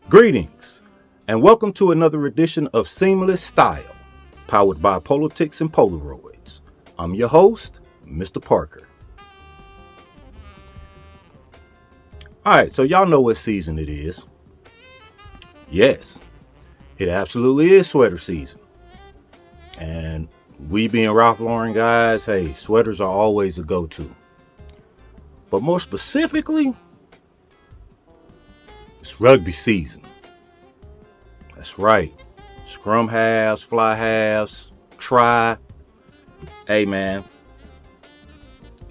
Greetings, and welcome to another edition of Seamless Style, powered by Politics and Polaroids. I'm your host, Mr. Parker. Alright, so y'all know what season it is. Yes, it absolutely is sweater season. And we being Ralph Lauren guys, hey, sweaters are always a go-to. But more specifically, it's rugby season. That's right. Scrum halves, fly halves, try. Hey man,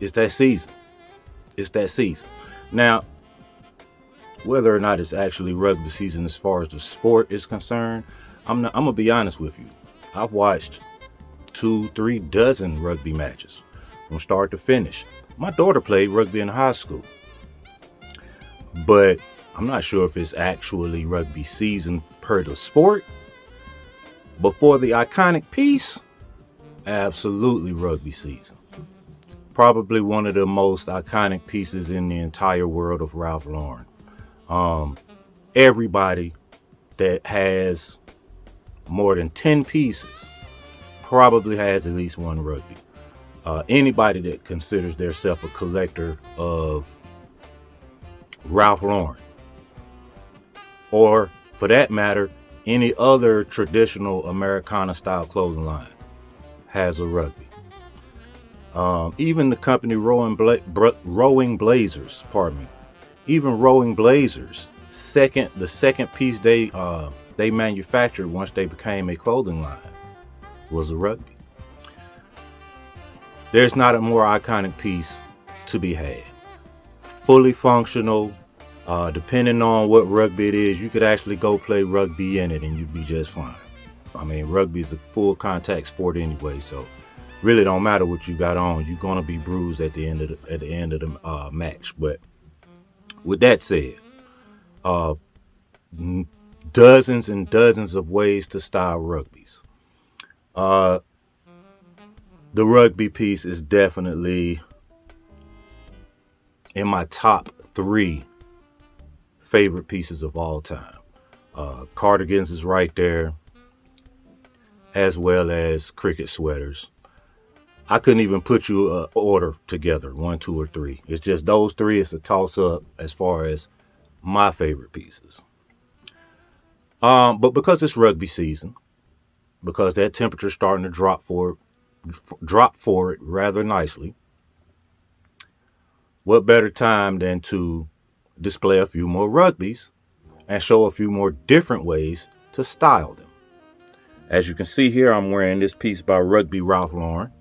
it's that season. It's that season. Now, whether or not it's actually rugby season as far as the sport is concerned, I'm gonna be honest with you. I've watched 2-3 dozen rugby matches from start to finish. My daughter played rugby in high school, but I'm not sure if it's actually rugby season per the sport. But for the iconic piece, absolutely rugby season. Probably one of the most iconic pieces in the entire world of Ralph Lauren. Everybody that has more than 10 pieces probably has at least one rugby. Anybody that considers themselves a collector of Ralph Lauren, or for that matter, any other traditional Americana style clothing line, has a rugby. Even the company Rowing Blazers, even Rowing Blazers, the second piece they manufactured once they became a clothing line was a rugby. There's not a more iconic piece to be had. Fully functional. Depending on what rugby it is, you could actually go play rugby in it and you'd be just fine. I mean, rugby is a full contact sport anyway, so really don't matter what you got on. You're gonna be bruised at the end of the match. But with that said, dozens and dozens of ways to style rugbies. The rugby piece is definitely in my top 3 favorite pieces of all time. Cardigans is right there, as well as cricket sweaters. I couldn't even put you an order together, 1, 2, or 3. It's just those 3. It's a toss-up as far as my favorite pieces. But because it's rugby season, because that temperature's starting to drop for it rather nicely, what better time than to display a few more rugbies and show a few more different ways to style them. As you can see here, I'm wearing this piece by Rugby Ralph Lauren.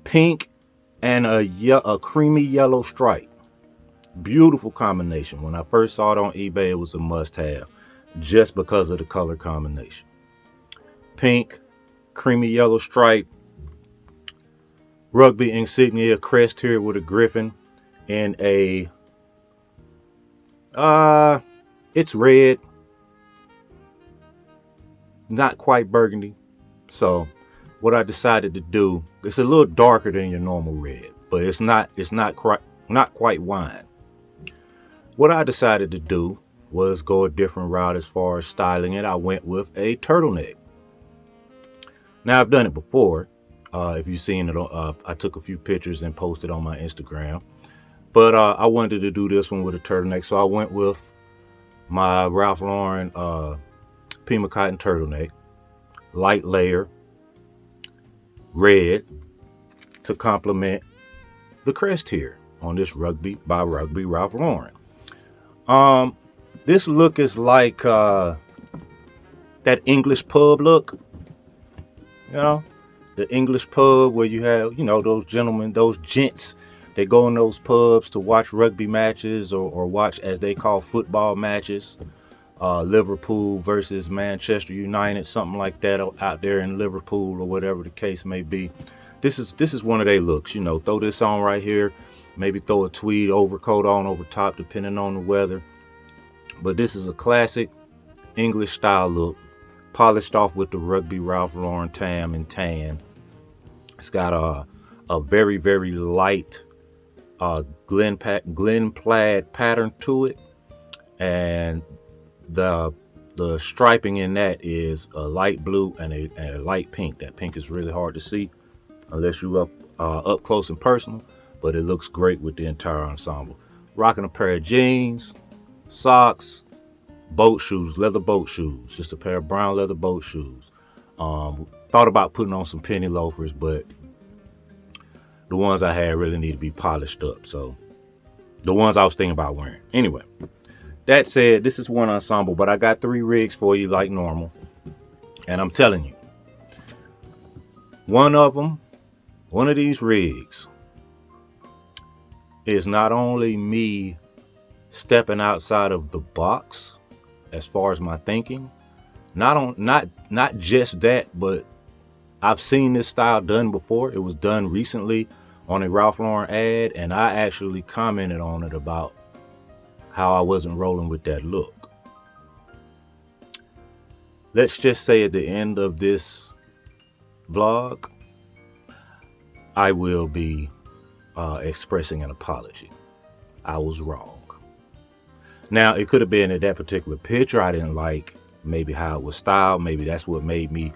Pink and a creamy yellow stripe. Beautiful combination. When I first saw it on eBay, it was a must-have just because of the color combination. Pink, creamy yellow stripe, rugby insignia crest here with a griffin and a it's red, not quite burgundy. So what I decided to do, it's a little darker than your normal red, but it's not quite wine. What I decided to do was go a different route as far as styling it. I went with a turtleneck. Now I've done it before. If you've seen it, I took a few pictures and posted on my Instagram. But I wanted to do this one with a turtleneck, so I went with my Ralph Lauren Pima cotton turtleneck, light layer, red, to complement the crest here on this Rugby by Rugby Ralph Lauren. This look is like that English pub look, you know, the English pub where you have, those gentlemen, those gents. They go in those pubs to watch rugby matches or watch, as they call, football matches. Liverpool versus Manchester United, something like that out there in Liverpool or whatever the case may be. This is one of their looks. Throw this on right here. Maybe throw a tweed overcoat on over top, depending on the weather. But this is a classic English style look, polished off with the Rugby Ralph Lauren tam and tan. It's got a very, very light Glen plaid pattern to it, and the striping in that is a light blue and a light pink. That pink is really hard to see unless you up close and personal, but it looks great with the entire ensemble. Rocking a pair of jeans, socks, boat shoes, leather boat shoes, just a pair of brown leather boat shoes. Thought about putting on some penny loafers, but the ones I had really need to be polished up. So the ones I was thinking about wearing. Anyway, that said, this is one ensemble, but I got 3 rigs for you like normal. And I'm telling you, one of these rigs is not only me stepping outside of the box as far as my thinking, not just that, but I've seen this style done before. It was done recently on a Ralph Lauren ad, and I actually commented on it about how I wasn't rolling with that look. Let's just say at the end of this vlog, I will be expressing an apology. I was wrong. Now, it could have been at that particular picture I didn't like maybe how it was styled. Maybe that's what made me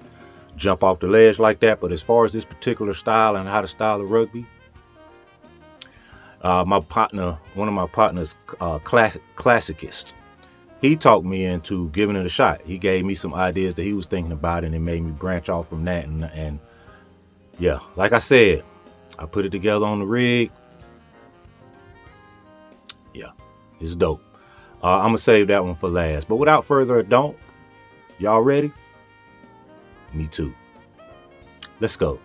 jump off the ledge like that. But as far as this particular style and how to style the rugby, one of my partners, classicist, he talked me into giving it a shot. He gave me some ideas that he was thinking about, and it made me branch off from that. And yeah, like I said, I put it together on the rig. Yeah, it's dope. I'm gonna save that one for last. But without further ado, y'all ready? Me too. Let's go.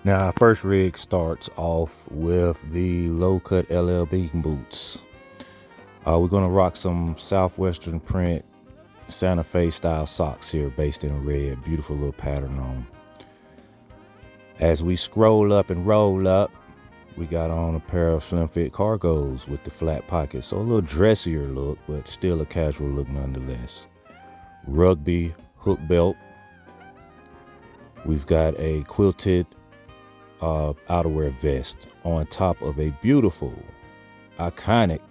Now, our first rig starts off with the low-cut LL Bean boots. We're gonna rock some Southwestern print Santa Fe style socks here, based in red. Beautiful little pattern on them. As we scroll up and roll up, we got on a pair of slim fit cargos with the flat pockets. So a little dressier look, but still a casual look nonetheless. Rugby hook belt. We've got a quilted outerwear vest on top of a beautiful, iconic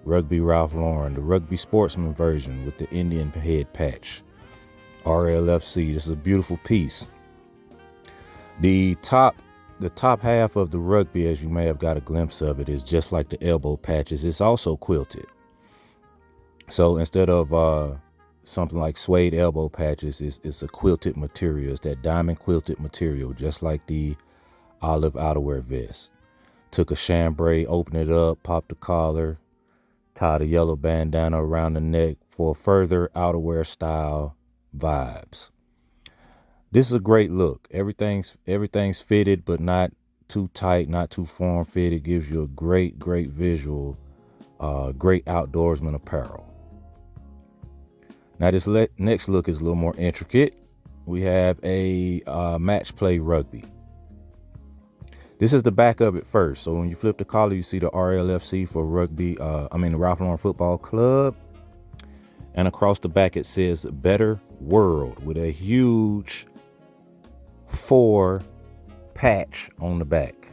Rugby Ralph Lauren, the Rugby Sportsman version with the Indian head patch. RLFC, this is a beautiful piece. The top half of the Rugby, as you may have got a glimpse of it, is just like the elbow patches. It's also quilted. So instead of something like suede elbow patches, it's a quilted material. It's that diamond quilted material, just like the olive outerwear vest. Took a chambray, opened it up, popped the collar, tied a yellow bandana around the neck for further outerwear style vibes. This is a great look. Everything's fitted, but not too tight, not too form fitted. Gives you a great visual, great outdoorsman apparel. Now this next look is a little more intricate. We have a match play rugby. This is the back of it first. So when you flip the collar, you see the RLFC for rugby, the Ralph Lauren Football Club. And across the back, it says Better World with a huge 4 patch on the back.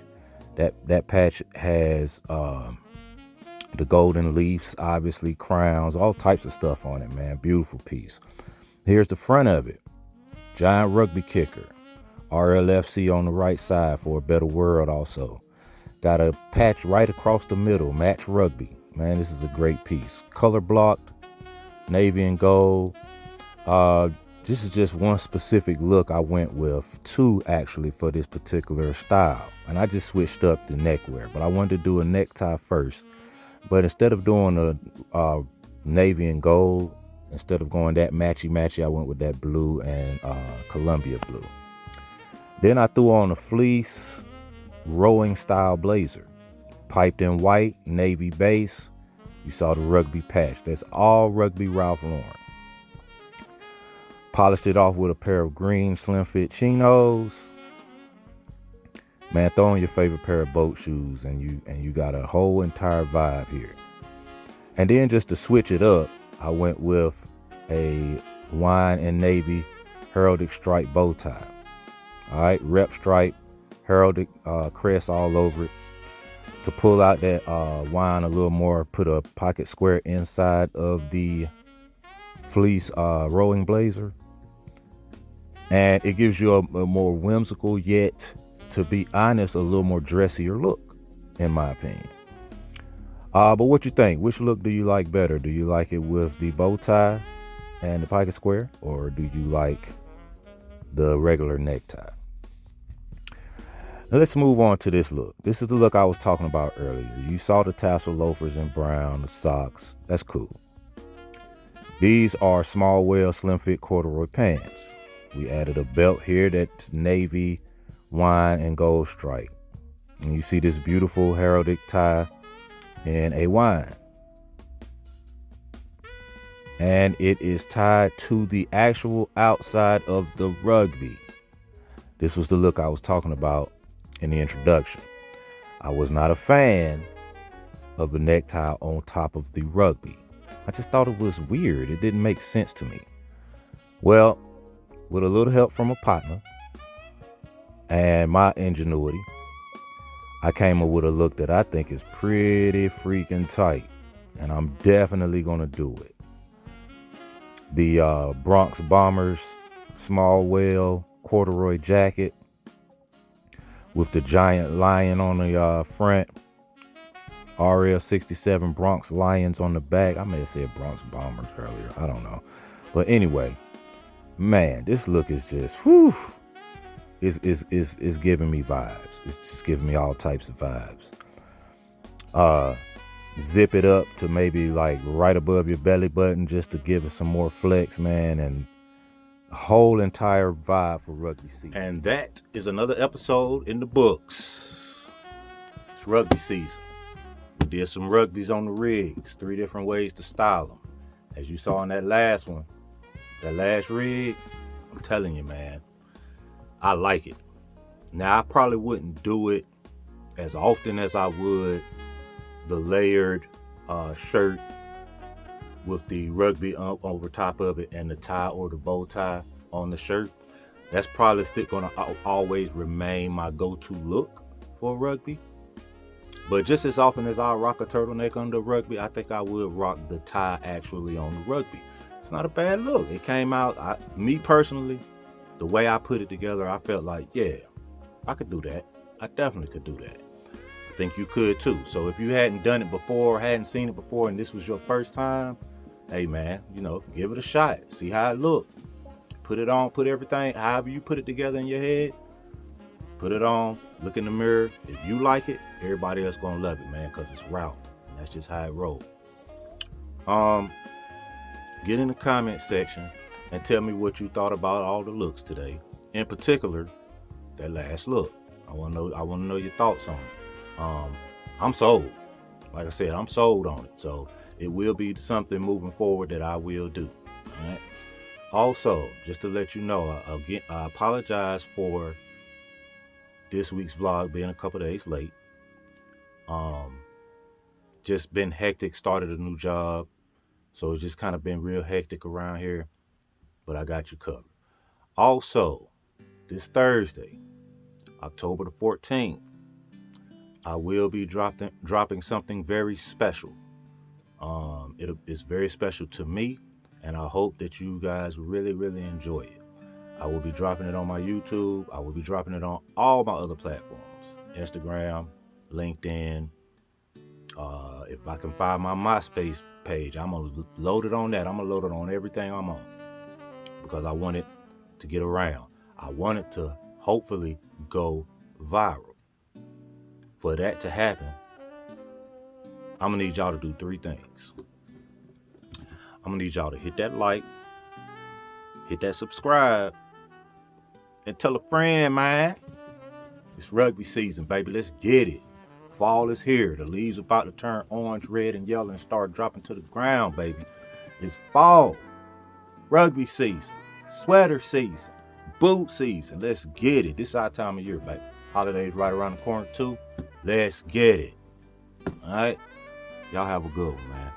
That patch has the golden leaves, obviously crowns, all types of stuff on it, man. Beautiful piece. Here's the front of it. Giant rugby kicker. RLFC on the right side for a better world also. Got a patch right across the middle, match rugby. Man, this is a great piece. Color blocked, navy and gold. This is just one specific look I went with, 2 actually for this particular style. And I just switched up the neckwear, but I wanted to do a necktie first. But instead of doing a navy and gold, instead of going that matchy, I went with that blue and Columbia blue. Then I threw on a fleece rowing style blazer, piped in white, navy base. You saw the rugby patch. That's all Rugby Ralph Lauren. Polished it off with a pair of green slim fit chinos. Man, throw on your favorite pair of boat shoes and you got a whole entire vibe here. And then just to switch it up, I went with a wine and navy heraldic stripe bow tie. All right, rep stripe, heraldic crest all over it. to pull out that wine a little more, put a pocket square inside of the fleece rolling blazer, and it gives you a more whimsical, yet, to be honest, a little more dressier look, in my opinion. But what you think? Which look do you like better? Do you like it with the bow tie and the pocket square, or do you like the regular necktie? Now let's move on to this look. This is the look I was talking about earlier. You saw the tassel loafers in brown, the socks. That's cool. These are small well slim fit corduroy pants. We added a belt here that's navy, wine, and gold stripe. And you see this beautiful heraldic tie in a wine. And it is tied to the actual outside of the rugby. This was the look I was talking about in the introduction. I was not a fan of the necktie on top of the rugby. I just thought it was weird. It didn't make sense to me. Well, with a little help from a partner and my ingenuity, I came up with a look that I think is pretty freaking tight, and I'm definitely gonna do it. The Bronx Bombers small well corduroy jacket with the giant lion on the front, RL 67 Bronx Lions on the back. I may have said Bronx Bombers earlier, I don't know. But anyway, man, this look is just, whew, it's giving me vibes. It's just giving me all types of vibes. Zip it up to maybe like right above your belly button just to give it some more flex, man, and a whole entire vibe for rugby season. And that is another episode in the books. It's rugby season. We did some rugbies on the rigs, 3 different ways to style them. As you saw in that last one, that last rig, I'm telling you, man, I like it. Now, I probably wouldn't do it as often as I would the layered shirt with the rugby over top of it and the tie or the bow tie on the shirt. That's probably still gonna always remain my go-to look for rugby. But just as often as I rock a turtleneck under rugby, I think I would rock the tie actually on the rugby. It's not a bad look. It came out, me personally, the way I put it together, I felt like, yeah, I could do that. I definitely could do that. I think you could too. So if you hadn't done it before, hadn't seen it before, and this was your first time, hey man, give it a shot. See how it look. Put it on, put everything, however you put it together in your head, put it on, look in the mirror. If you like it, everybody else gonna love it, man, because it's Ralph. And that's just how it rolls. Get in the comment section and tell me what you thought about all the looks today. In particular, that last look. I want to know your thoughts on it. I'm sold. Like I said, I'm sold on it. So it will be something moving forward that I will do. All right. Also, just to let you know, again, I apologize for this week's vlog being a couple days late. Just been hectic. Started a new job, so it's just kind of been real hectic around here. But I got you covered. Also, this Thursday, October the 14th, I will be dropping something very special. It's very special to me, and I hope that you guys really, really enjoy it. I will be dropping it on my YouTube. I will be dropping it on all my other platforms. Instagram, LinkedIn. If I can find my MySpace page, I'm going to load it on that. I'm going to load it on everything I'm on, because I want it to get around. I want it to hopefully go viral. For that to happen, I'm going to need y'all to do 3 things. I'm going to need y'all to hit that like, hit that subscribe, and tell a friend, man. It's rugby season, baby. Let's get it. Fall is here. The leaves about to turn orange, red, and yellow and start dropping to the ground, baby. It's fall. Rugby season. Sweater season. Boot season. Let's get it. This is our time of year, baby. Holidays right around the corner, too. Let's get it. All right? Y'all have a good one, man.